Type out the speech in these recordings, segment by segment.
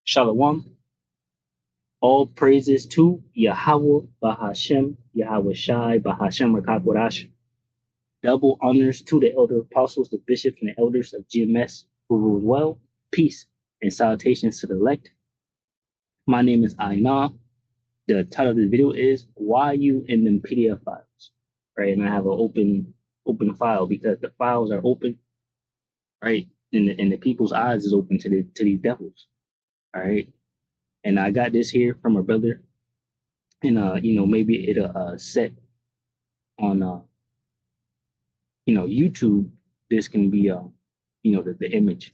Shalom. All praises to Yahweh Bahashem, Yahweh Shai, Bahashem Rakakwadash. Double honors to the elder apostles, the bishops, and the elders of GMS who rule well. Peace and salutations to the elect. My name is Aina. The title of the video is Why You in them PDF files. Right. And I have an open file because the files are open, right? And the people's eyes is open to these devils. All right. And I got this here from a brother. And maybe it'll set on YouTube. This can be the image,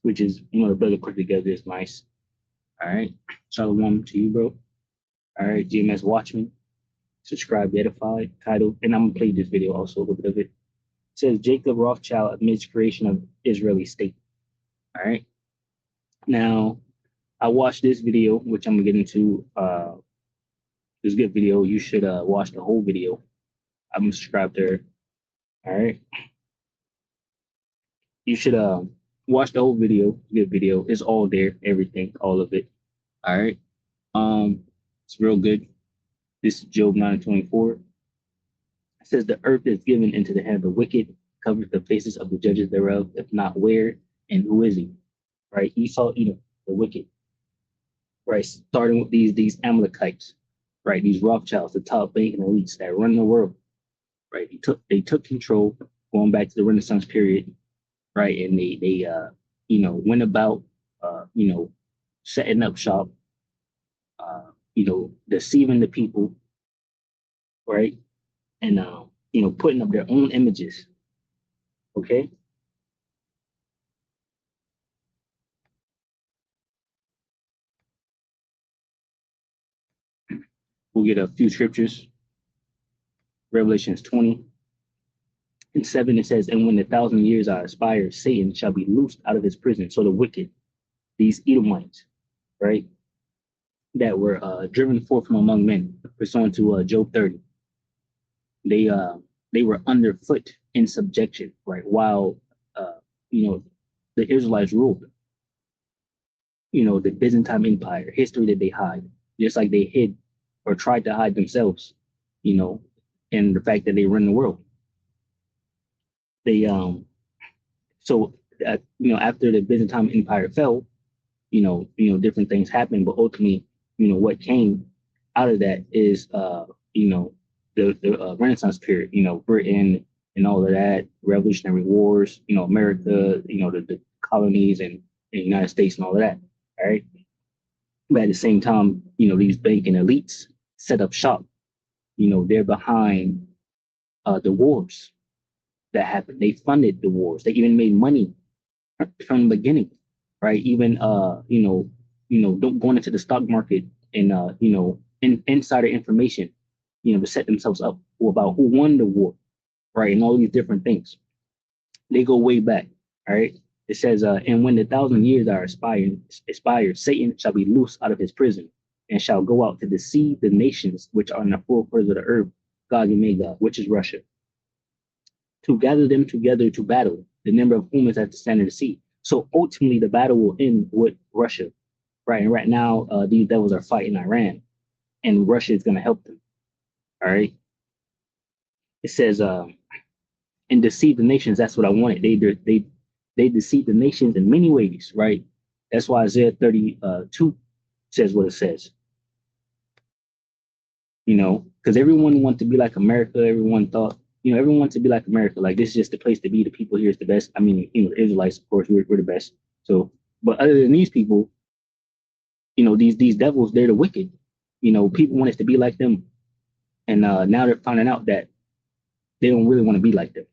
which is the brother put together is nice. All right. Shalom to you, bro. All right, GMS Watchman. Subscribe, be edified, title, and I'm gonna play this video also, a little bit of it. It says Jacob Rothschild amidst creation of Israeli state. All right. Now, I watched this video, which I'm gonna get into. This good video. You should watch the whole video. I'm subscribed to her. All right. You should watch the whole video. Good video. It's all there, everything, all of it. All right. It's real good. This is Job 9:24. It says the earth is given into the hand of the wicked, covers the faces of the judges thereof, if not where and who is he? Right? Esau, Edom, the wicked. Right, starting with these Amalekites, right? These Rothschilds, the top banking elites that run the world. Right. They took control, going back to the Renaissance period, right? And they went about setting up shop, deceiving the people, right? And putting up their own images. Okay. We'll get a few scriptures. Revelations 20:7, it says, and when 1,000 years are expired, Satan shall be loosed out of his prison. So the wicked, these Edomites, right, that were driven forth from among men, pursuant to Job 30. They were underfoot in subjection, right, while the Israelites ruled. The Byzantine Empire, history that they hide, just like they hid or tried to hide themselves, and the fact that they run the world. They after the Byzantine Empire fell, different things happened, but ultimately, what came out of that is the Renaissance period, Britain and all of that, Revolutionary Wars, America, the colonies and the United States and all of that. All right. But at the same time, these banking elites set up shop. They're behind the wars that happened. They funded the wars. They even made money from the beginning, right? Even don't going into the stock market and insider information, to set themselves up about who won the war, right? And all these different things. They go way back. All right. It says, and when 1,000 years are expired, Satan shall be loosed out of his prison and shall go out to deceive the nations which are in the four quarters of the earth, Gog and Magog, which is Russia, to gather them together to battle, the number of whom is at the center of the sea. So ultimately, the battle will end with Russia, right? And right now, these devils are fighting Iran, and Russia is going to help them. All right. It says, and deceive the nations. That's what I wanted. They deceive the nations in many ways, right? That's why Isaiah 32 says what it says. Because everyone wants to be like America. Everyone thought, everyone wants to be like America. Like, this is just the place to be. The people here is the best. I mean, the Israelites, of course, we're the best. So, but other than these people, these devils, they're the wicked. People want us to be like them. And now they're finding out that they don't really want to be like them.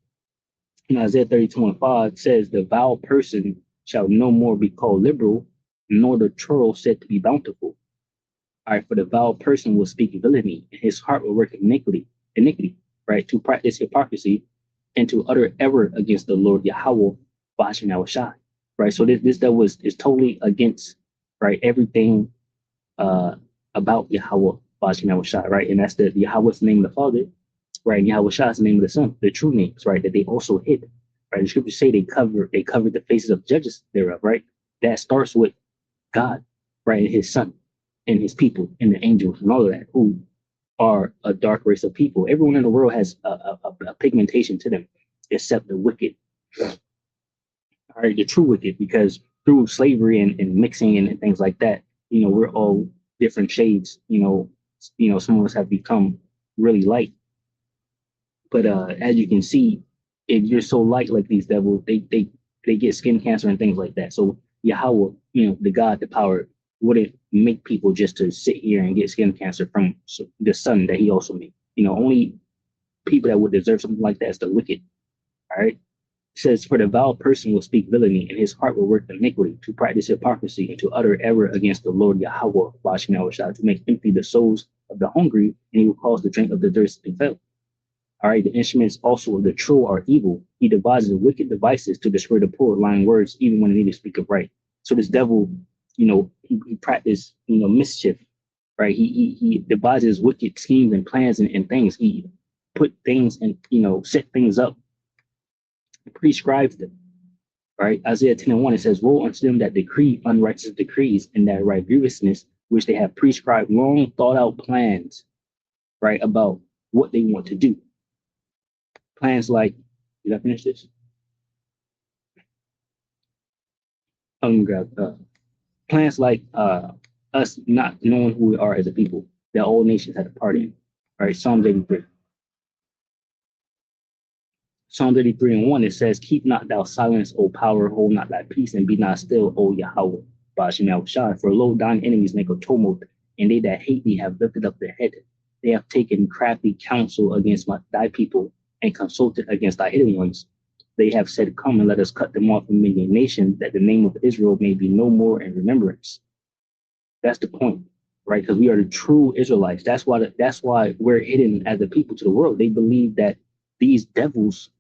Isaiah 32:5 says, the vile person shall no more be called liberal, nor the churl said to be bountiful. All right, for the vile person will speak villainy, and his heart will work iniquity, right, to practice hypocrisy and to utter error against the Lord Yahweh, Bashan Yahushai, right? So this devil is totally against, right, everything about Yahweh, Bashan Yahushai, right? And that's the Yahweh's name of the Father, right? Yahushua is the name of the Son, the true names, right? That they also hid, right? The scriptures say they covered the faces of judges thereof, right? That starts with God, right? And his son and his people and the angels and all of that, who are a dark race of people. Everyone in the world has a pigmentation to them, except the wicked, all right, the true wicked, because through slavery and mixing and things like that, we're all different shades. Some of us have become really light, but as you can see, if you're so light like these devils, they get skin cancer and things like that. So Yahweh, the God, the power, wouldn't make people just to sit here and get skin cancer from the sun that He also made. Only people that would deserve something like that is the wicked. All right. It says, for the vile person will speak villainy, and his heart will work iniquity, to practice hypocrisy, and to utter error against the Lord Yahweh, to make empty the souls of the hungry, and he will cause the drink of the thirst to fail. All right, the instruments also of the true are evil. He devises wicked devices to destroy the poor, lying words, even when they need to speak of right. So this devil, he practiced, mischief, right? He devises wicked schemes and plans and things. He put things and, set things up, prescribes them, right? Isaiah 10:1, it says, woe unto them that decree unrighteous decrees and that write grievousness, which they have prescribed long thought out plans, right, about what they want to do. Plans like, did I finish this? Plans like us not knowing who we are as a people, that all nations had a part in. All right, Psalm 83. Psalm 33:1, it says, keep not thou silence, O power, hold not thy peace, and be not still, O Yahweh. For lo, thine enemies make a tumult, and they that hate thee have lifted up their head. They have taken crafty counsel against thy people, and consulted against thy hidden ones. They have said, come and let us cut them off from many nations, that the name of Israel may be no more in remembrance. That's the point, right? Because we are the true Israelites. That's why we're hidden as the people to the world. They believe that these devils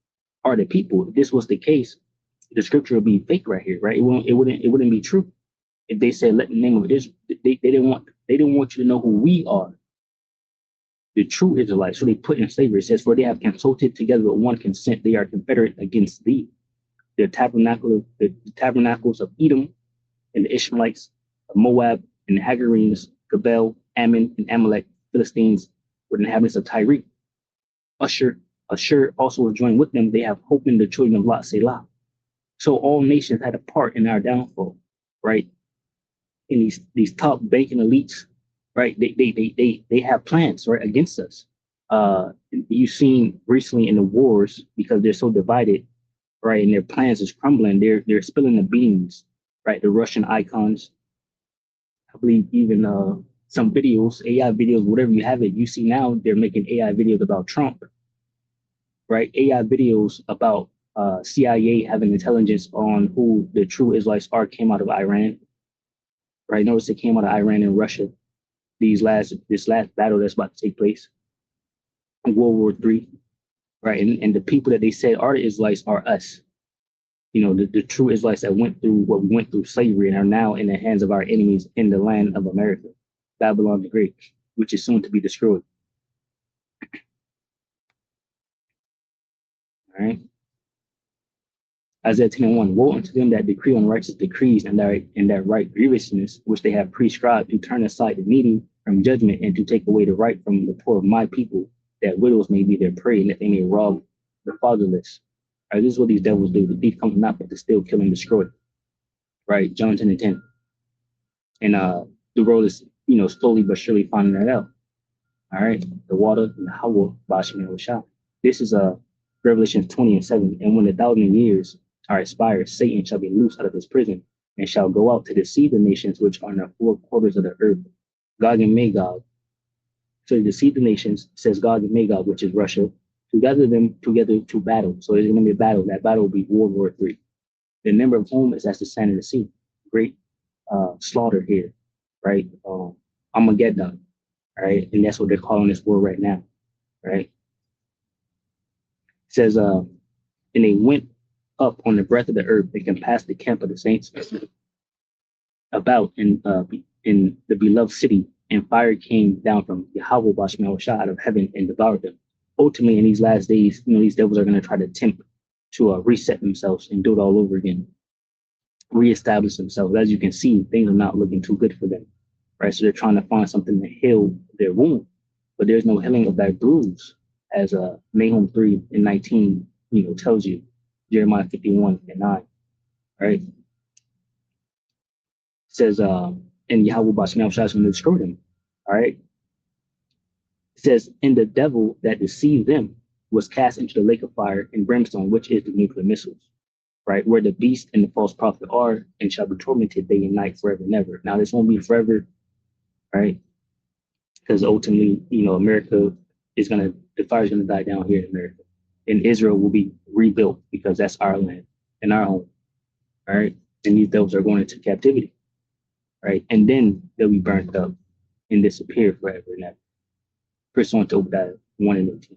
are the people. If this was the case, the scripture would be fake right here, right? It wouldn't be true. If they said, let the name of Israel, they didn't want you to know who we are, the true Israelites. So they put in slavery. It says, for they have consulted together with one consent, they are confederate against thee. The tabernacles of Edom and the Ishmaelites of Moab and the Hagarenes, Gebel, Ammon, and Amalek, Philistines, with inhabitants of Tyre. Ashur also was joined with them. They have hope in the children of Lot, Selah. So all nations had a part in our downfall, right? And these top banking elites, right? They have plans, right, against us. You've seen recently in the wars, because they're so divided, right, and their plans is crumbling. They're spilling the beans, right? The Russian icons, I believe, even some videos, AI videos, whatever you have it. You see now they're making AI videos about Trump, right? AI videos about CIA having intelligence on who the true Israelites are came out of Iran, right? Notice it came out of Iran and Russia. This last battle that's about to take place in World War III, right? And the people that they said are the Israelites are us. The true Israelites that went through what we went through, slavery, and are now in the hands of our enemies in the land of America, Babylon the Great, which is soon to be destroyed. All right. Isaiah 10:1, woe unto them that decree unrighteous decrees and that right grievousness, which they have prescribed, to turn aside the needy from judgment, and to take away the right from the poor of my people, that widows may be their prey, and that they may rob the fatherless. All right, this is what these devils do. The thief comes not but to steal, kill, and destroy. Right, John 10:10. And the world is, slowly but surely finding that out. All right, the water and the Hawa, Bashim and Shah. This is Revelation 20:7. And when 1,000 years are expired, Satan shall be loosed out of his prison, and shall go out to deceive the nations which are in the four quarters of the earth, Gog and Magog. So to deceive the nations, says Gog and Magog, which is Russia, to gather them together to battle. So there's going to be a battle. That battle will be World War III. The number of whom is as the sand of the sea. Great slaughter here, right? Armageddon, all right? And that's what they're calling this war right now, right? It says, and they went up on the breadth of the earth, they compassed the camp of the saints about in the beloved city, and fire came down from Yahweh Bashmel Shah out of heaven and devoured them. Ultimately, in these last days, these devils are going to try to attempt to reset themselves and do it all over again. reestablish themselves. As you can see, things are not looking too good for them, right? So they're trying to find something to heal their wound, but there's no healing of that bruise, as Nahum 3:19, tells you, Jeremiah 51:9, right? It says, and Yahweh Bashmel Shas when they destroy them, all right? It says, and the devil that deceived them was cast into the lake of fire and brimstone, which is the nuclear missiles, right? Where the beast and the false prophet are and shall be tormented day and night forever and ever. Now, this won't be forever, right? Because ultimately, America is the fire is gonna die down here in America, and Israel will be rebuilt because that's our land and our home, all right? And these devils are going into captivity, right? And then they'll be burnt up and disappear forever and ever. Pursuant to Obadiah 1:18.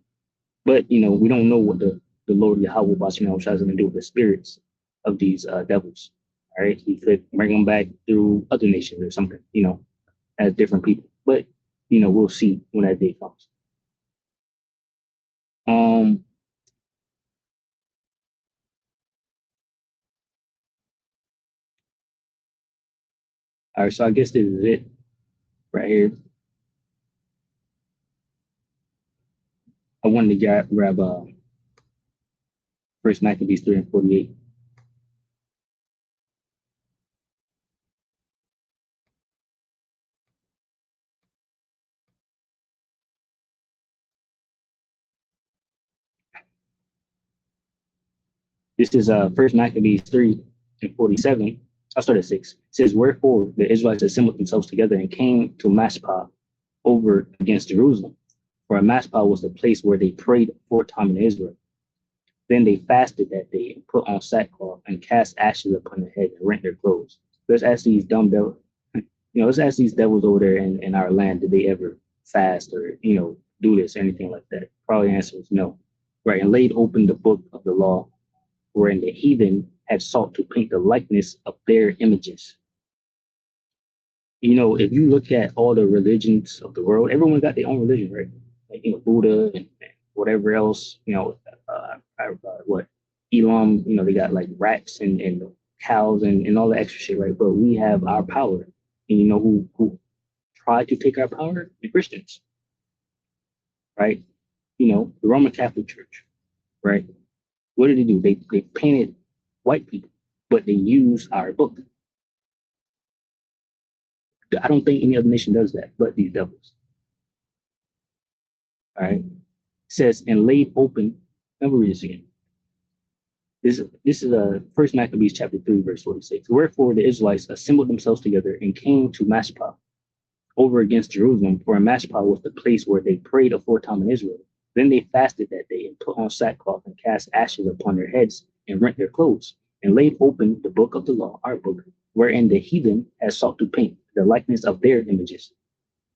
But we don't know what the Lord Yahweh Bashim is going to do with the spirits of these devils. All right, he could bring them back through other nations or something, as different people. But we'll see when that day comes. All right, so I guess this is it right here. I wanted to grab First Maccabees 3:48. This is First Maccabees 3:47. I'll start at 6. It says, wherefore the Israelites assembled themselves together and came to Mashpah over against Jerusalem. For Mashpah was the place where they prayed aforetime in Israel. Then they fasted that day and put on sackcloth and cast ashes upon their head and rent their clothes. Let's ask these dumb devils, let's ask these devils over there in our land, did they ever fast or, do this or anything like that? Probably the answer is no. Right. And laid open the book of the law, wherein the heathen had sought to paint the likeness of their images. If you look at all the religions of the world, everyone got their own religion, right? Like, Buddha and whatever else, what Elam, they got like rats and cows and all the extra shit, right? But we have our power. And who tried to take our power? The Christians, right? The Roman Catholic Church, right? What did they do? They painted white people, but they used our book. I don't think any other nation does that, but these devils. All right. It says, and laid open. Let me read this again. This is First Maccabees chapter 3:46. Wherefore the Israelites assembled themselves together and came to Mashpah over against Jerusalem, for Mashpah was the place where they prayed aforetime in Israel. Then they fasted that day and put on sackcloth and cast ashes upon their heads and rent their clothes and laid open the book of the law, our book, wherein the heathen had sought to paint the likeness of their images.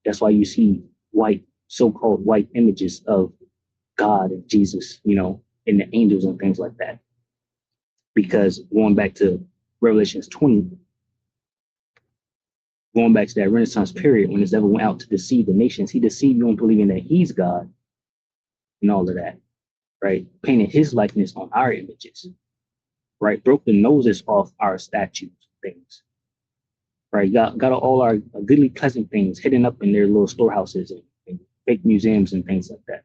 That's why you see white, so-called white images of God and Jesus, and the angels and things like that. Because going back to Revelations 20, going back to that Renaissance period when this devil went out to deceive the nations, he deceived you in believing that he's God and all of that, right? Painted his likeness on our images, right? Broke the noses off our statues, things, right? Got all our goodly pleasant things hidden up in their little storehouses and fake museums and things like that.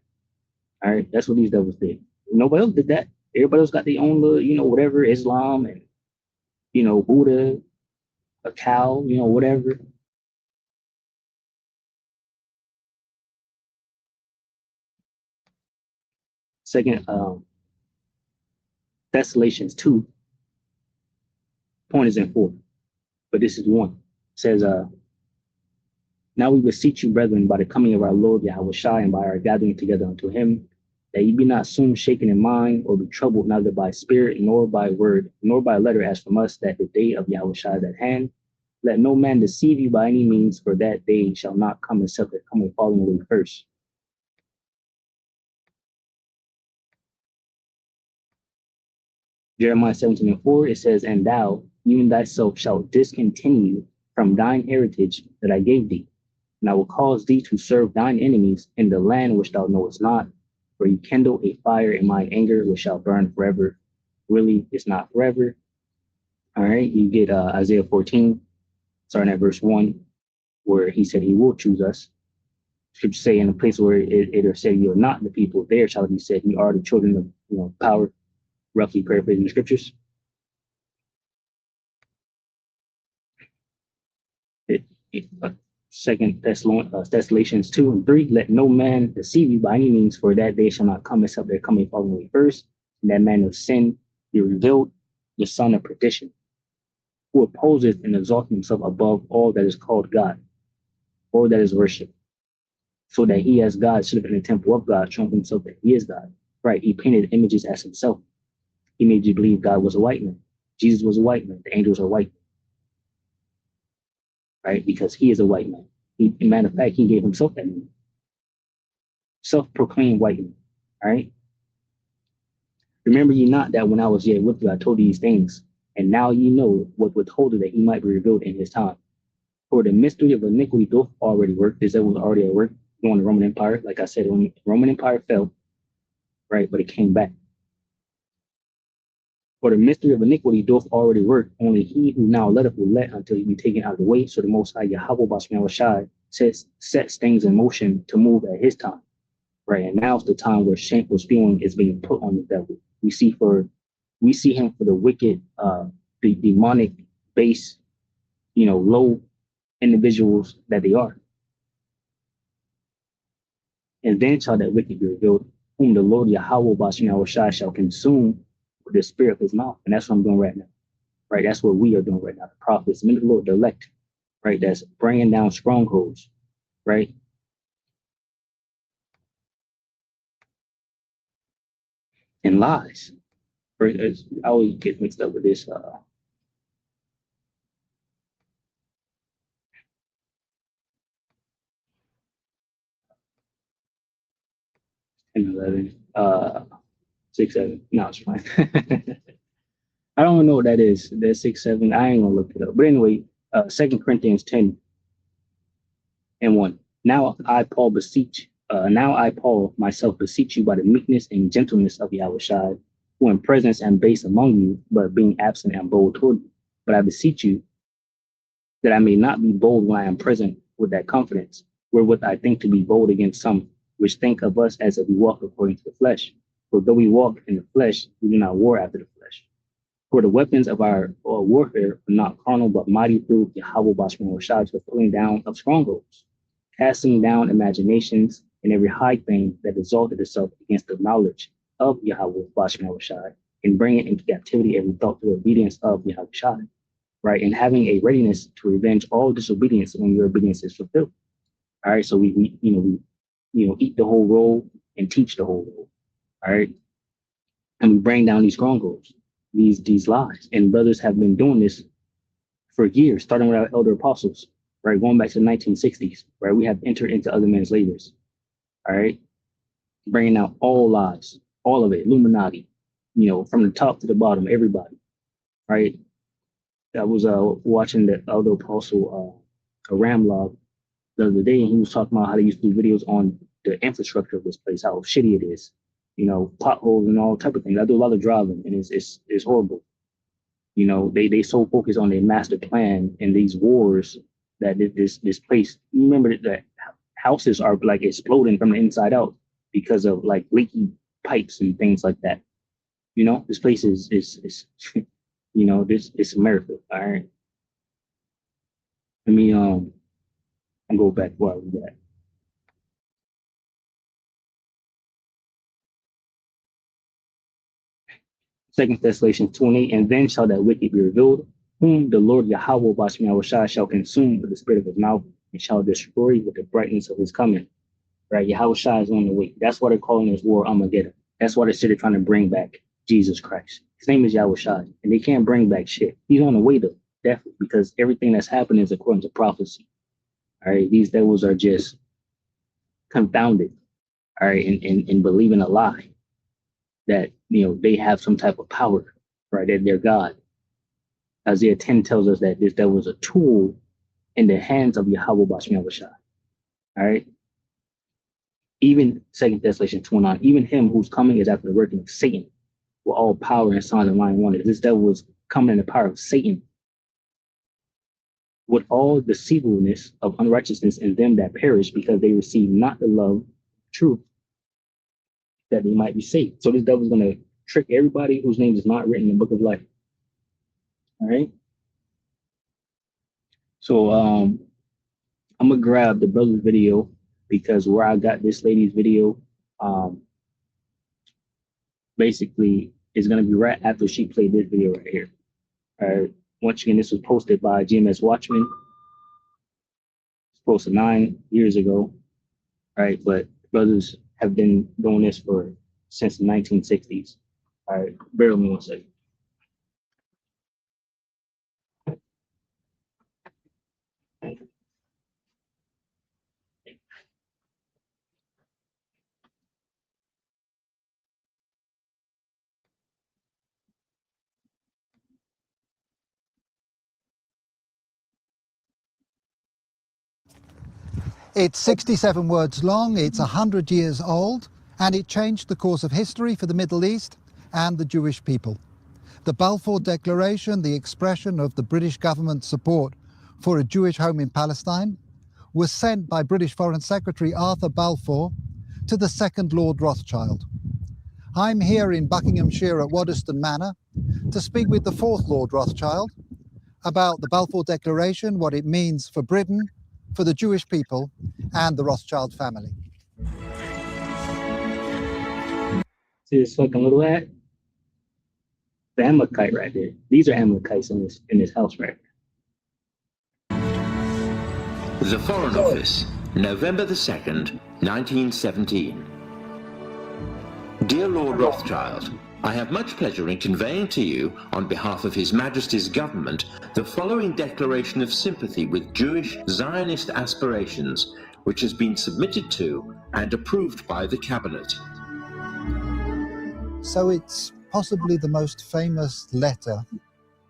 All right, that's what these devils did. Nobody else did that. Everybody else got their own little, whatever, Islam and, Buddha, a cow, whatever. Second, Thessalonians 2, point is in 4, but this is 1. It says, now we beseech you, brethren, by the coming of our Lord Yahweh Shai and by our gathering together unto him, that ye be not soon shaken in mind or be troubled neither by spirit nor by word nor by letter as from us, that the day of Yahweh Shai is at hand. Let no man deceive you by any means, for that day shall not come except there come a falling away first. Jeremiah 17:4, it says, and thou, even thyself, shalt discontinue from thine heritage that I gave thee, and I will cause thee to serve thine enemies in the land which thou knowest not, for you kindle a fire in mine anger, which shall burn forever. Really, it's not forever. All right, you get Isaiah 14, starting at verse 1, where he said he will choose us. Scripture say in a place where it said you're not the people, there shall be said you are the children of power, roughly paraphrasing the scriptures. Second Thessalonians 2 and 3, let no man deceive you by any means, for that day shall not come except there come a falling away first, and that man of sin be revealed, the son of perdition, who opposeth and exalteth himself above all that is called God, or that is worshipped, so that he as God should have been in the temple of God, showing himself that he is God. Right? He painted images as himself. He made you believe God was a white man. Jesus was a white man. The angels are white, right? Because he is a white man. Matter of fact, he gave himself that name. Self-proclaimed white man. All right. Remember ye not that when I was yet with you, I told you these things, and now ye know what withholdeth that he might be revealed in his time. For the mystery of iniquity doth already work. This was already at work during the Roman Empire. Like I said, when the Roman Empire fell, right, but it came back. For the mystery of iniquity doth already work. Only he who now letteth will let until he be taken out of the way. So the Most High Yahweh Bashman Shai sets things in motion to move at his time. Right. And now's the time where shameful spewing is being put on the devil. We see him for the wicked, the demonic base, low individuals that they are. And then shall that wicked be revealed, whom the Lord Yahweh Bashman Shai shall consume with the spirit of his mouth. And that's what I'm doing right now. Right. That's what we are doing right now. The prophets, men of the Lord, the elect, right? That's bringing down strongholds, right? And lies. Right? I always get mixed up with this. 10, 11, 6, 7. No, it's fine. I don't know what that is. That's 6, 7. I ain't gonna look it up. But anyway, 2 Corinthians 10 and 1. Now I, Paul, myself, beseech you by the meekness and gentleness of Yahushua, who in presence am base among you, but being absent am bold toward you. But I beseech you that I may not be bold when I am present with that confidence, wherewith I think to be bold against some, which think of us as if we walk according to the flesh. For though we walk in the flesh, we do not war after the flesh. For the weapons of our warfare are not carnal, but mighty through Yahweh Bashman Shai to the pulling down of strongholds, casting down imaginations and every high thing that exalted itself against the knowledge of Yahweh Bashman Shai, and bringing into captivity every thought to the obedience of Yahweh Shai. Right, and having a readiness to revenge all disobedience when your obedience is fulfilled. All right, so we eat the whole roll and teach the whole roll. All right, and we bring down these strongholds, these lies. And brothers have been doing this for years, starting with our elder apostles, right, going back to the 1960s. Right, we have entered into other men's labors. All right, bringing out all lies, all of it, Illuminati, from the top to the bottom, everybody. Right. I was watching the elder apostle Ramlog the other day, and he was talking about how they used to do videos on the infrastructure of this place, how shitty it is, potholes and all type of things. I do a lot of driving, and it's horrible. They so focus on their master plan and these wars that this place. Remember that houses are like exploding from the inside out because of like leaky pipes and things like that. This place is this it's America. All right. Let me go back where we at. Second Thessalonians 2:8, and then shall that wicked be revealed, whom the Lord Yahweh Bashmi shall consume with the spirit of his mouth, and shall destroy with the brightness of his coming. Right? Yahweh is on the way. That's why they're calling this war Armageddon. That's why they're trying to bring back Jesus Christ. His name is Yahweh, and they can't bring back shit. He's on the way though, definitely, because everything that's happening is according to prophecy. All right, these devils are just confounded, all right, and believing a lie that they have some type of power, right? That they're God. Isaiah 10 tells us that this devil was a tool in the hands of Yahweh Bashmi Shai. All right. Even 2 Thessalonians 2:9, even him whose coming is after the working of Satan, with all power and signs and lying wonders. This devil was coming in the power of Satan, with all deceivableness of unrighteousness in them that perish, because they receive not the love, truth, that they might be saved. So this devil's going to trick everybody whose name is not written in the book of life. All right. So I'm gonna grab the brother's video, because where I got this lady's video, basically is gonna be right after she played this video right here. All right. Once again, this was posted by GMS Watchman. It's posted 9 years ago. All right, but brothers have been doing this since the 1960s. All right, bear with me 1 second. It's 67 words long, it's 100 years old, and it changed the course of history for the Middle East and the Jewish people. The Balfour Declaration, the expression of the British government's support for a Jewish home in Palestine, was sent by British Foreign Secretary Arthur Balfour to the second Lord Rothschild. I'm here in Buckinghamshire at Waddesdon Manor to speak with the fourth Lord Rothschild about the Balfour Declaration, what it means for Britain, for the Jewish people, and the Rothschild family. See this fucking little ad? The Amalekite right there. These are Amalekites in this house right here. The Foreign Office, November the 2nd, 1917. Dear Lord Rothschild, I have much pleasure in conveying to you, on behalf of His Majesty's government, the following declaration of sympathy with Jewish Zionist aspirations, which has been submitted to and approved by the Cabinet. So it's possibly the most famous letter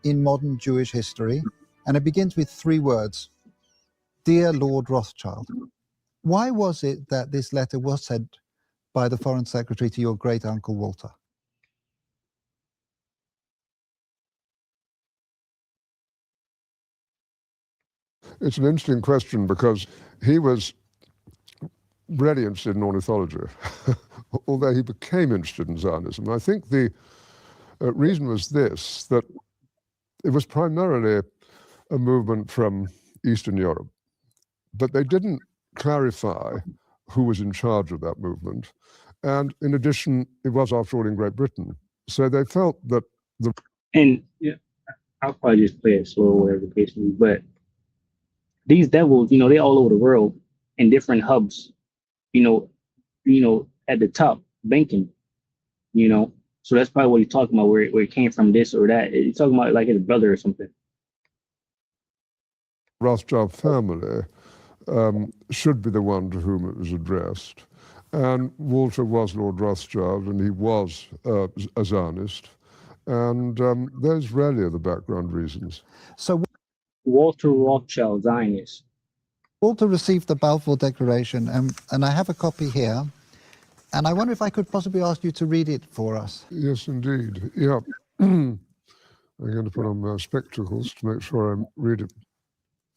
in modern Jewish history, and it begins with 3 words: Dear Lord Rothschild. Why was it that this letter was sent by the Foreign Secretary to your great uncle Walter? It's an interesting question, because he was really interested in ornithology, although he became interested in Zionism. I think the reason was this, that it was primarily a movement from Eastern Europe, but they didn't clarify who was in charge of that movement. And in addition, it was, after all, in Great Britain. So they felt that And yeah, I'll probably just play it slow, whatever the case may be. But these devils, they all over the world in different hubs, at the top, banking, So that's probably what he's talking about, where it came from, this or that. He's talking about like his brother or something. Rothschild family should be the one to whom it was addressed. And Walter was Lord Rothschild, and he was a Zionist. And those really are the background reasons. So Walter Rothschild, Zionist. Walter received the Balfour Declaration, and I have a copy here. And I wonder if I could possibly ask you to read it for us. Yes, indeed. Yeah. I'm going to put on my spectacles to make sure I read it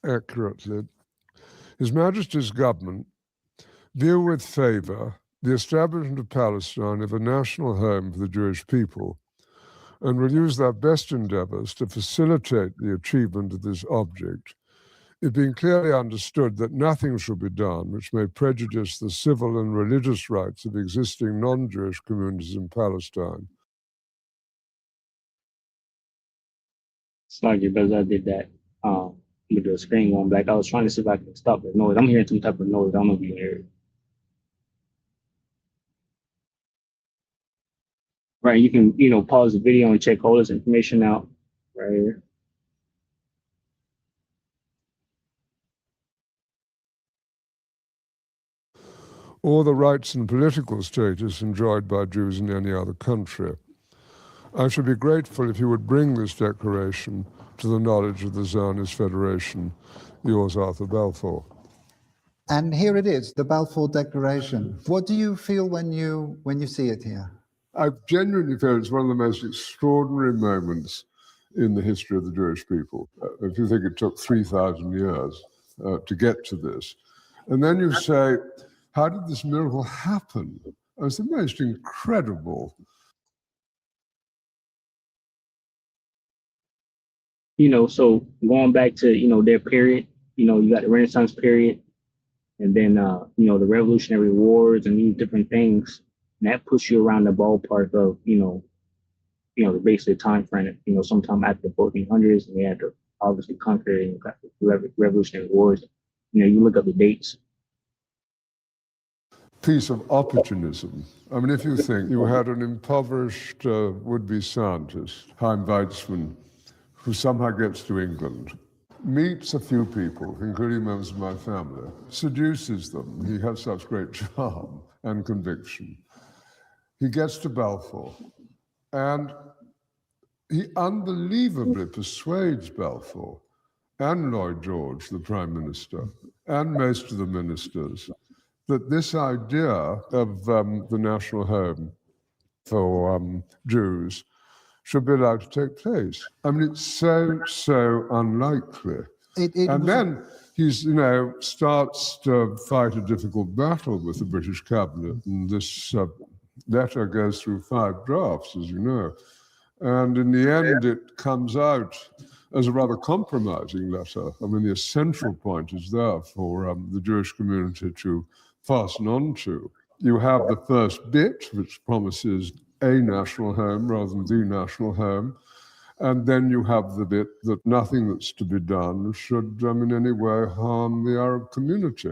accurately. His Majesty's government view with favour the establishment of Palestine as a national home for the Jewish people, and will use their best endeavours to facilitate the achievement of this object, it being clearly understood that nothing shall be done which may prejudice the civil and religious rights of existing non-Jewish communities in Palestine. Sorry, because I did that with the screen going black. I was trying to see if I could stop the noise. I'm hearing some type of noise. I don't know if you hear it. Right, you can, pause the video and check all this information out right here. Or the rights and political status enjoyed by Jews in any other country. I should be grateful if you would bring this declaration to the knowledge of the Zionist Federation. Yours, Arthur Balfour. And here it is, the Balfour Declaration. What do you feel when you see it here? I genuinely feel it's one of the most extraordinary moments in the history of the Jewish people. If you think it took 3,000 years to get to this, and then you say, how did this miracle happen? It was the most incredible. So going back to, their period, you got the Renaissance period, and then, the Revolutionary Wars and these different things, and that puts you around the ballpark of, basically the time frame, sometime after the 1400s, and they had to obviously conquer and got the Revolutionary Wars. You look up the dates. Piece of opportunism. I mean, if you think you had an impoverished would-be scientist, Chaim Weizmann, who somehow gets to England, meets a few people, including members of my family, seduces them. He has such great charm and conviction. He gets to Balfour, and he unbelievably persuades Balfour and Lloyd George, the Prime Minister, and most of the ministers, that this idea of the national home for Jews should be allowed to take place. I mean, it's so unlikely. And then he's, starts to fight a difficult battle with the British cabinet, and this letter goes through 5 drafts, as you know. And in the end, it comes out as a rather compromising letter. I mean, the essential point is there for the Jewish community to fasten on to. You have the first bit, which promises a national home rather than the national home. And then you have the bit that nothing that's to be done should in any way harm the Arab community.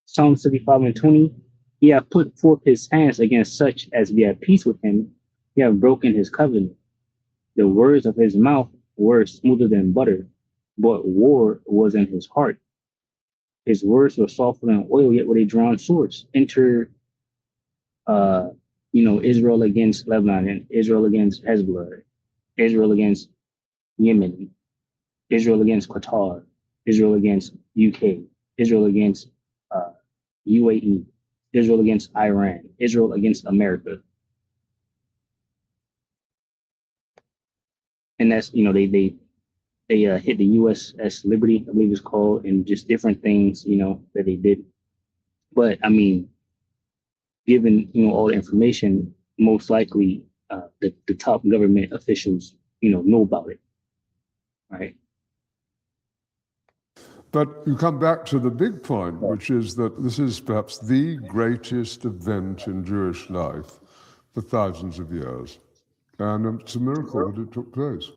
Psalm 65:20, he hath put forth his hands against such as be at peace with him. He hath broken his covenant. The words of his mouth were smoother than butter, but war was in his heart. His words were softer than oil, yet were they drawn swords. Enter, Israel against Lebanon, and Israel against Hezbollah, Israel against Yemen, Israel against Qatar, Israel against UK, Israel against UAE, Israel against Iran, Israel against America. And that's, they hit the USS Liberty, I believe it's called, and just different things, that they did. But I mean, given, all the information, most likely the top government officials, know about it, right? But you come back to the big point, which is that this is perhaps the greatest event in Jewish life for thousands of years. And it's a miracle that it took place.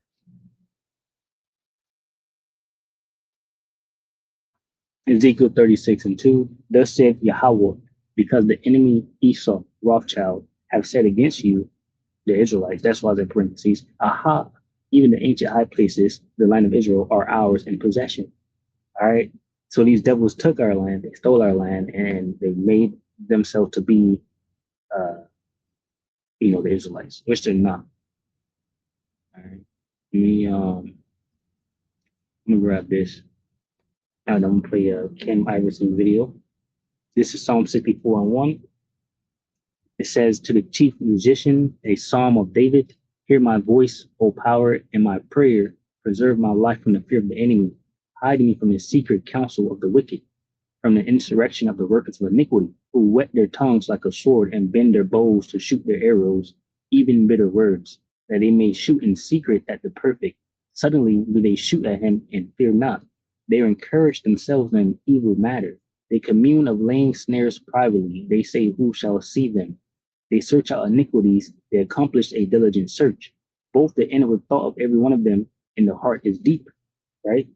Ezekiel 36:2, thus saith Yahweh, because the enemy Esau, Rothschild, have said against you, the Israelites, that's why they're in parentheses, aha, even the ancient high places, the land of Israel, are ours in possession. All right. So these devils took our land, they stole our land, and they made themselves to be, the Israelites, which they're not. All right. I'm gonna grab this. And I'm gonna play a Ken Iverson video. This is Psalm 64:1. It says, to the chief musician, a psalm of David, hear my voice, O power, and my prayer, preserve my life from the fear of the enemy. Hide me from the secret counsel of the wicked, from the insurrection of the workers of iniquity, who whet their tongues like a sword and bend their bows to shoot their arrows, even bitter words, that they may shoot in secret at the perfect. Suddenly do they shoot at him and fear not. They encourage themselves in an evil matter. They commune of laying snares privately. They say, who shall see them? They search out iniquities. They accomplish a diligent search. Both the inward thought of every one of them in the heart is deep, right?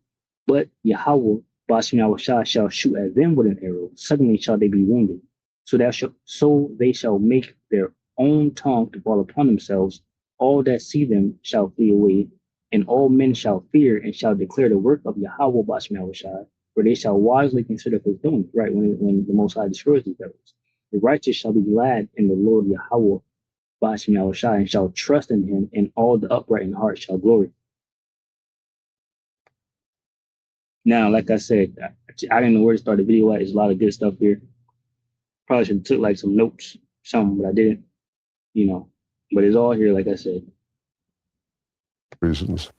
But Yahweh, Bashem Yahushua, shall shoot at them with an arrow. Suddenly shall they be wounded. So they shall make their own tongue to fall upon themselves. All that see them shall flee away, and all men shall fear and shall declare the work of Yahweh, Bashem Yahushua, for they shall wisely consider his doing, right? When the Most High destroys these devils. The righteous shall be glad in the Lord Yahweh, Bashem Yahushua, and shall trust in him, and all the upright in heart shall glory. Now, like I said, I didn't know where to start the video at. There's a lot of good stuff here. Probably should have took like some notes, something, but I didn't, but it's all here, like I said. Reasons.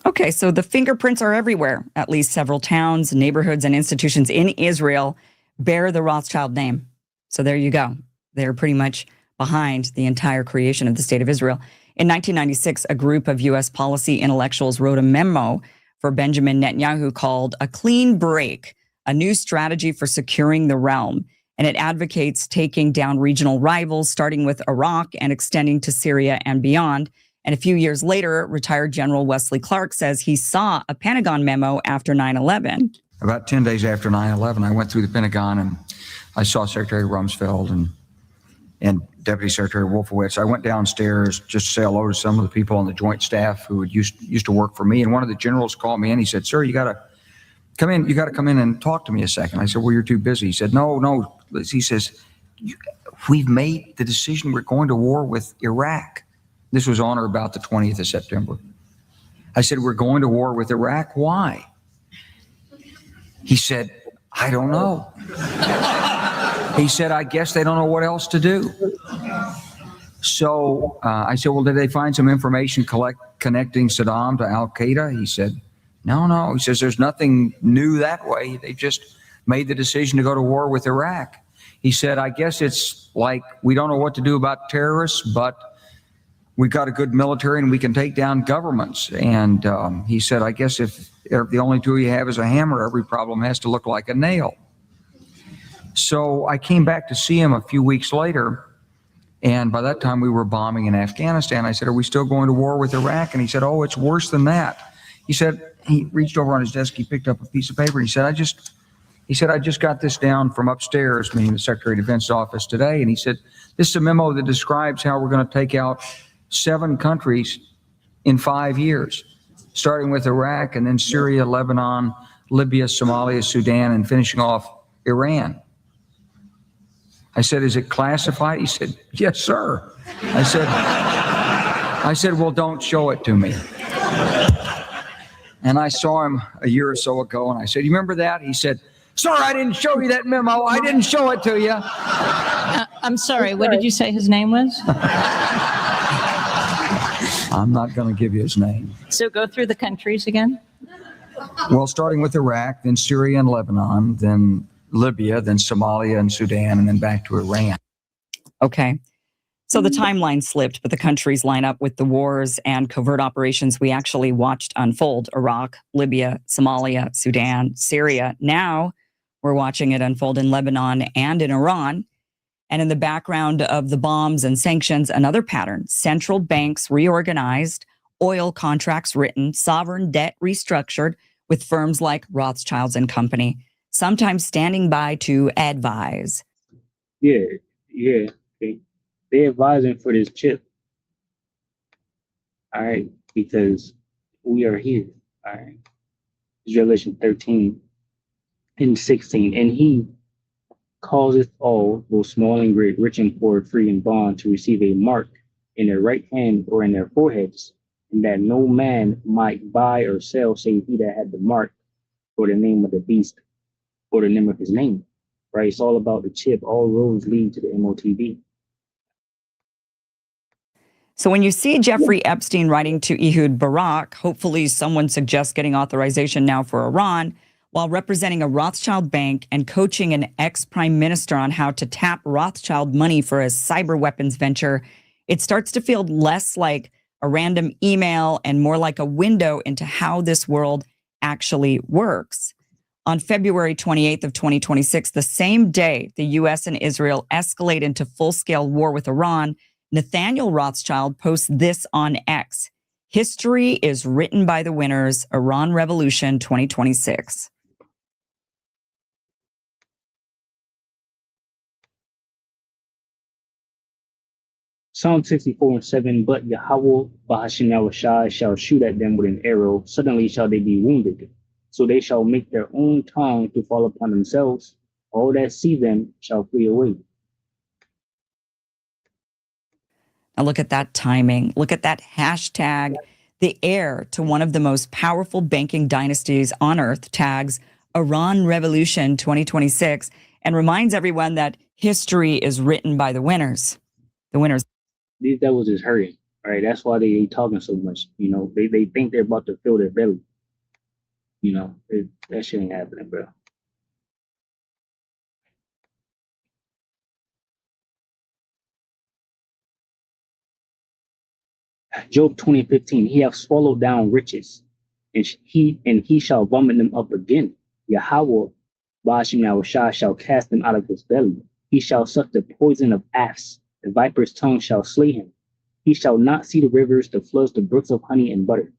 Okay, so the fingerprints are everywhere. At least several towns, neighborhoods, and institutions in Israel bear the Rothschild name. So there you go. They're pretty much behind the entire creation of the state of Israel. In 1996, a group of U.S. policy intellectuals wrote a memo for Benjamin Netanyahu called A Clean Break, a new strategy for securing the realm. And it advocates taking down regional rivals, starting with Iraq and extending to Syria and beyond. And a few years later, retired General Wesley Clark says he saw a Pentagon memo after 9/11. About 10 days after 9/11, I went through the Pentagon and I saw Secretary Rumsfeld and Deputy Secretary Wolfowitz. I went downstairs just to say hello to some of the people on the Joint Staff who had used to work for me. And one of the generals called me in. He said, "Sir, you got to come in. You got to come in and talk to me a second." I said, "Well, you're too busy." He said, No. He says, "We've made the decision. We're going to war with Iraq." This was on or about the 20th of September. I said, "We're going to war with Iraq. Why?" He said, "I don't know." He said, "I guess they don't know what else to do." So I said, "Well, did they find some information connecting Saddam to Al-Qaeda?" He said, No. He says, "There's nothing new that way. They just made the decision to go to war with Iraq." He said, "I guess it's like we don't know what to do about terrorists, but we've got a good military and we can take down governments." And he said, "I guess if the only tool you have is a hammer, every problem has to look like a nail." So I came back to see him a few weeks later, and by that time we were bombing in Afghanistan. I said, "Are we still going to war with Iraq?" And he said, "Oh, it's worse than that." He said, he reached over on his desk, he picked up a piece of paper, and he said, I just got this down from upstairs, meaning the Secretary of Defense's office today. And he said, "This is a memo that describes how we're going to take out 7 countries in 5 years, starting with Iraq and then Syria, Lebanon, Libya, Somalia, Sudan, and finishing off Iran." I said, "Is it classified?" He said, "Yes, sir." I said, "Well, don't show it to me." And I saw him a year or so ago, and I said, "You remember that?" He said, "Sir, I didn't show you that memo. I didn't show it to you." I'm sorry, what did you say his name was? I'm not going to give you his name. So go through the countries again. Well, starting with Iraq, then Syria and Lebanon, then Libya, then Somalia and Sudan, and then back to Iran. Okay. So the timeline slipped, but the countries line up with the wars and covert operations we actually watched unfold. Iraq, Libya, Somalia, Sudan, Syria. Now we're watching it unfold in Lebanon and in Iran. And in the background of the bombs and sanctions, another pattern: central banks reorganized, oil contracts written, sovereign debt restructured with firms like Rothschilds and Company, sometimes standing by to advise. Yeah. They advising for this chip. All right, because we are here. All right. It's Revelation 13 and 16. "And he causeth all, both small and great, rich and poor, free and bond, to receive a mark in their right hand or in their foreheads, and that no man might buy or sell save he that had the mark, or the name of the beast, or the name of his name." Right? It's all about the chip. All roads lead to the MOTB. So when you see Jeffrey Epstein writing to Ehud Barak, hopefully someone suggests getting authorization now for Iran, while representing a Rothschild bank and coaching an ex-prime minister on how to tap Rothschild money for his cyber weapons venture, it starts to feel less like a random email and more like a window into how this world actually works. On February 28th of 2026, the same day the U.S. and Israel escalate into full-scale war with Iran, Nathaniel Rothschild posts this on X: "History is written by the winners, Iran Revolution 2026. Psalm 64:7, "But Yahweh Bahashem Yahushai shall shoot at them with an arrow. Suddenly shall they be wounded. So they shall make their own tongue to fall upon themselves. All that see them shall flee away." Now look at that timing. Look at that hashtag the heir to one of the most powerful banking dynasties on earth, tags Iran Revolution 2026 and reminds everyone that history is written by the winners. The winners. These devils is hurting, right? That's why they talking so much. You know, they think they're about to fill their belly. You know, that shit ain't happening, bro. Job 20:15, he hath swallowed down riches, and he shall vomit them up again. Yahweh, Ba'ashim Yahushua, shall cast them out of his belly. He shall suck the poison of asps. The viper's tongue shall slay him. He shall not see the rivers, the floods, the brooks of honey and butter.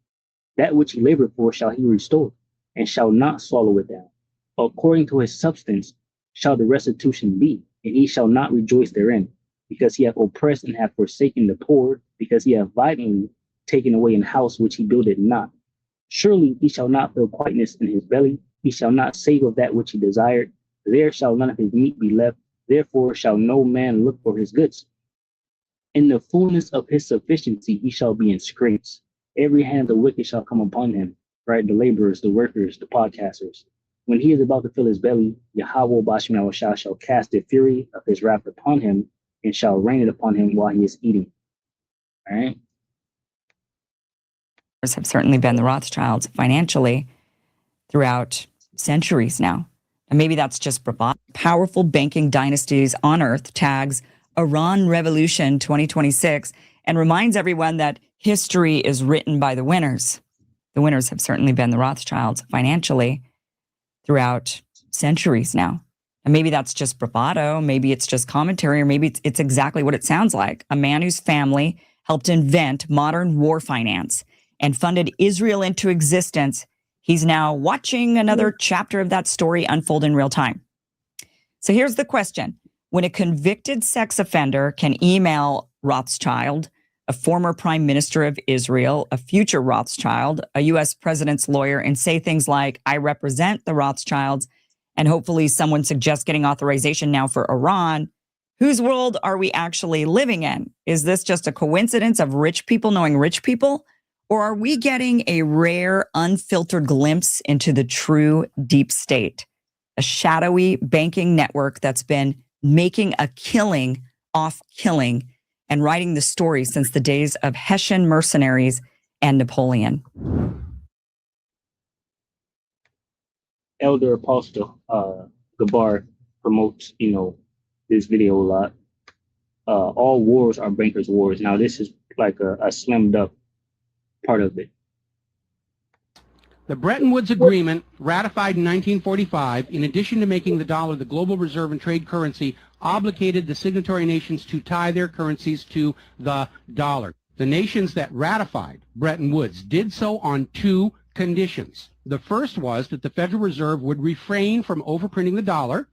That which he labored for shall he restore, and shall not swallow it down. According to his substance shall the restitution be, and he shall not rejoice therein, because he hath oppressed and hath forsaken the poor, because he hath violently taken away an house which he builded not. Surely he shall not feel quietness in his belly, he shall not save of that which he desired. There shall none of his meat be left, therefore shall no man look for his goods. In the fullness of his sufficiency he shall be in scrapes. Every hand of the wicked shall come upon him, right? The laborers, the workers, the podcasters. When he is about to fill his belly, Yahweh Ba'ashim Yahushua shall cast the fury of his wrath upon him, and shall rain it upon him while he is eating. All right. Have certainly been the Rothschilds financially throughout centuries now. And maybe that's just bravado. Powerful banking dynasties on earth, tags Iran Revolution 2026 and reminds everyone that history is written by the winners. The winners have certainly been the Rothschilds financially throughout centuries now. And maybe that's just bravado, maybe it's just commentary, or maybe it's exactly what it sounds like. A man whose family helped invent modern war finance and funded Israel into existence. He's now watching another chapter of that story unfold in real time. So here's the question. When a convicted sex offender can email Rothschild, a former prime minister of Israel, a future Rothschild, a U.S. president's lawyer, and say things like, I represent the Rothschilds, and hopefully someone suggests getting authorization now for Iran, whose world are we actually living in? Is this just a coincidence of rich people knowing rich people? Or are we getting a rare, unfiltered glimpse into the true deep state, a shadowy banking network that's been making a killing off killing and writing the story since the days of Hessian mercenaries and Napoleon? Elder Apostle Gabar promotes, this video a lot. All wars are bankers' wars. Now, this is like a slimmed up part of it. The Bretton Woods Agreement, ratified in 1945, in addition to making the dollar the global reserve and trade currency, obligated the signatory nations to tie their currencies to the dollar. The nations that ratified Bretton Woods did so on two conditions. The first was that the Federal Reserve would refrain from overprinting the dollar,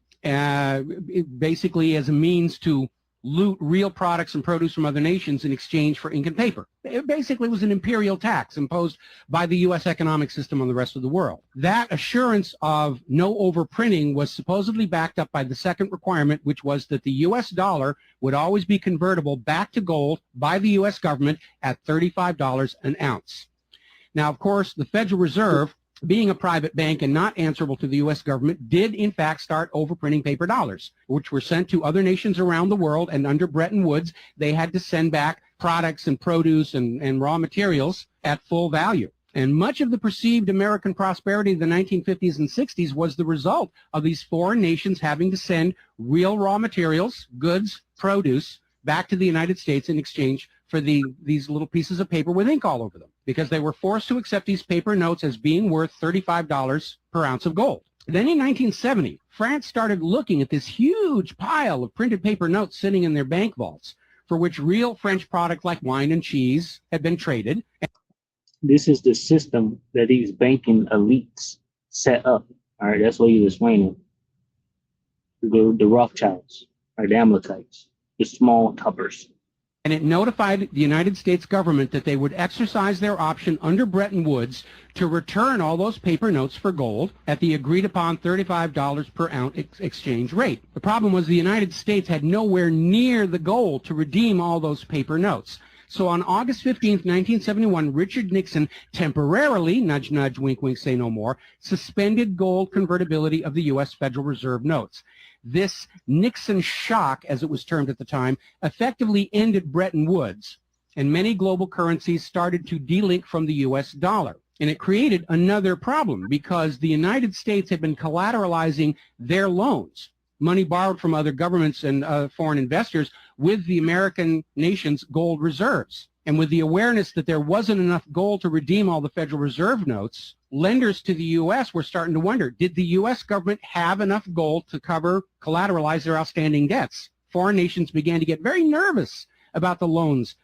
basically as a means to loot real products and produce from other nations in exchange for ink and paper. It basically was an imperial tax imposed by the U.S. economic system on the rest of the world. That assurance of no overprinting was supposedly backed up by the second requirement, which was that the U.S. dollar would always be convertible back to gold by the U.S. government at $35 an ounce. Now, of course, the Federal Reserve, being a private bank and not answerable to the U.S. government, did in fact start overprinting paper dollars, which were sent to other nations around the world, and under Bretton Woods, they had to send back products and produce and raw materials at full value. And much of the perceived American prosperity of the 1950s and 60s was the result of these foreign nations having to send real raw materials, goods, produce, back to the United States in exchange for these little pieces of paper with ink all over them, because they were forced to accept these paper notes as being worth $35 per ounce of gold. Then in 1970, France started looking at this huge pile of printed paper notes sitting in their bank vaults, for which real French product like wine and cheese had been traded. This is the system that these banking elites set up. All right, that's what he's explaining. The Rothschilds, or the Amalekites, the small tuppers. And it notified the United States government that they would exercise their option under Bretton Woods to return all those paper notes for gold at the agreed upon $35 per ounce exchange rate. The problem was the United States had nowhere near the gold to redeem all those paper notes. So on August 15th, 1971, Richard Nixon temporarily, nudge, nudge, wink, wink, say no more, suspended gold convertibility of the U.S. Federal Reserve notes. This Nixon shock, as it was termed at the time, effectively ended Bretton Woods, and many global currencies started to delink from the U.S. dollar. And it created another problem because the United States had been collateralizing their loans, money borrowed from other governments and foreign investors, with the American nation's gold reserves. And with the awareness that there wasn't enough gold to redeem all the Federal Reserve notes, lenders to the U.S. were starting to wonder, did the U.S. government have enough gold to collateralize their outstanding debts? Foreign nations began to get very nervous about the loans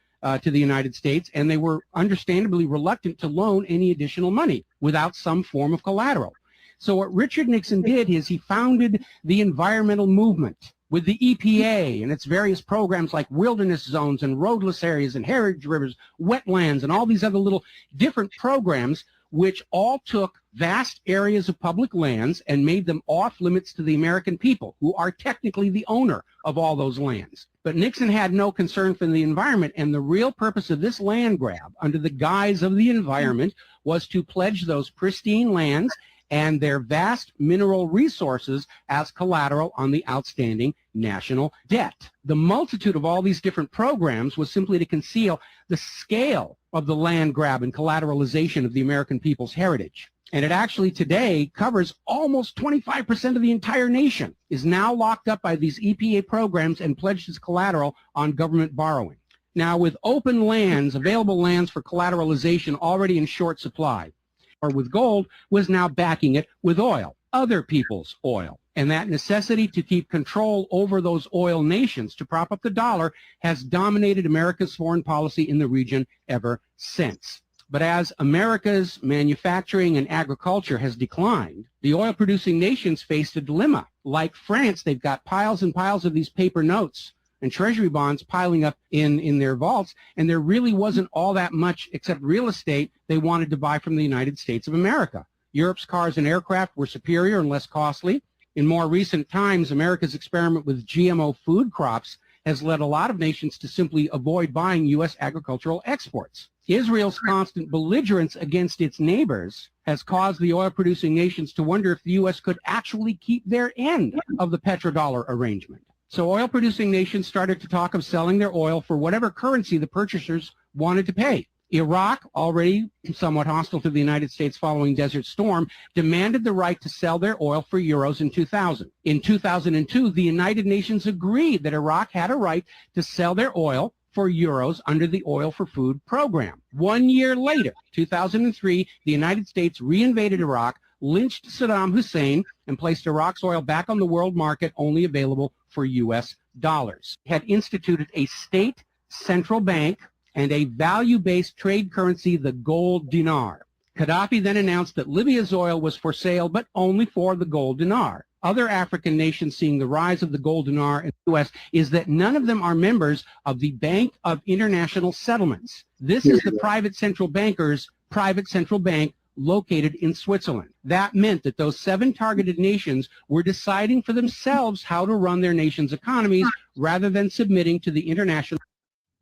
to the United States, and they were understandably reluctant to loan any additional money without some form of collateral. So what Richard Nixon did is he founded the environmental movement with the EPA and its various programs like wilderness zones and roadless areas and heritage rivers, wetlands, and all these other little different programs, which all took vast areas of public lands and made them off limits to the American people, who are technically the owner of all those lands. But Nixon had no concern for the environment, and the real purpose of this land grab, under the guise of the environment, was to pledge those pristine lands and their vast mineral resources as collateral on the outstanding national debt. The multitude of all these different programs was simply to conceal the scale of the land grab and collateralization of the American people's heritage. And it actually today covers almost 25% of the entire nation, is now locked up by these EPA programs and pledged as collateral on government borrowing. Now, with open lands, available lands for collateralization already in short supply, or with gold, was now backing it with oil, other people's oil. And that necessity to keep control over those oil nations to prop up the dollar has dominated America's foreign policy in the region ever since. But as America's manufacturing and agriculture has declined, the oil-producing nations faced a dilemma. Like France, they've got piles and piles of these paper notes and treasury bonds piling up in their vaults, and there really wasn't all that much except real estate they wanted to buy from the United States of America. Europe's cars and aircraft were superior and less costly. In more recent times, America's experiment with GMO food crops has led a lot of nations to simply avoid buying U.S. agricultural exports. Israel's constant belligerence against its neighbors has caused the oil-producing nations to wonder if the U.S. could actually keep their end of the petrodollar arrangement. So oil-producing nations started to talk of selling their oil for whatever currency the purchasers wanted to pay. Iraq, already somewhat hostile to the United States following Desert Storm, demanded the right to sell their oil for euros in 2000. In 2002, the United Nations agreed that Iraq had a right to sell their oil for euros under the Oil for Food program. 1 year later, 2003, the United States reinvaded Iraq, lynched Saddam Hussein, and placed Iraq's oil back on the world market, only available for U.S. dollars. It had instituted a state central bank and a value-based trade currency, the gold dinar. Gaddafi then announced that Libya's oil was for sale, but only for the gold dinar. Other African nations seeing the rise of the gold dinar in the U.S. is that none of them are members of the Bank of International Settlements. This is the private central banker's private central bank located in Switzerland. That meant that those 7 targeted nations were deciding for themselves how to run their nation's economies rather than submitting to the international.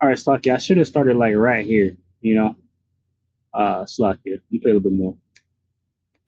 All right, Slakia, I should have started like right here, you know. Slakia, you play a little bit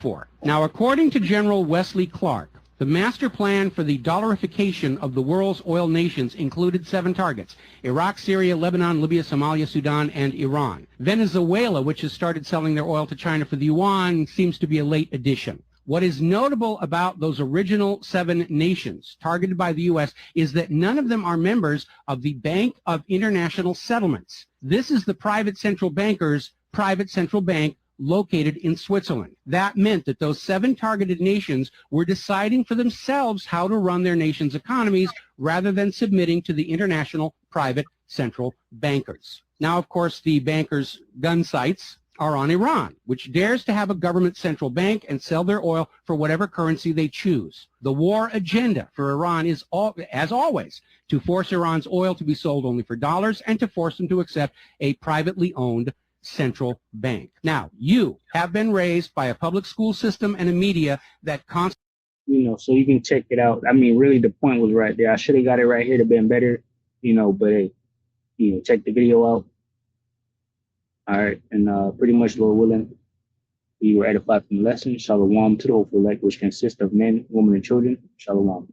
more. Now, according to General Wesley Clark, the master plan for the dollarification of the world's oil nations included 7 targets: Iraq, Syria, Lebanon, Libya, Somalia, Sudan, and Iran. Venezuela, which has started selling their oil to China for the yuan, seems to be a late addition. What is notable about those original 7 nations targeted by the U.S. is that none of them are members of the Bank of International Settlements. This is the private central banker's private central bank located in Switzerland. That meant that those 7 targeted nations were deciding for themselves how to run their nation's economies rather than submitting to the international private central bankers. Now, of course, the bankers' gun sights are on Iran, which dares to have a government central bank and sell their oil for whatever currency they choose. The war agenda for Iran is, as always, to force Iran's oil to be sold only for dollars and to force them to accept a privately owned central bank. Now, you have been raised by a public school system and a media that constantly, You know, so you can check it out. I mean, really, the point was right there. I should have got it right here to been better, you know, but hey, you know, check the video out. All right, and pretty much, Lord willing, we were edified from the lesson. Shalom to the hopeful elect, which consists of men, women, and children. Shalom.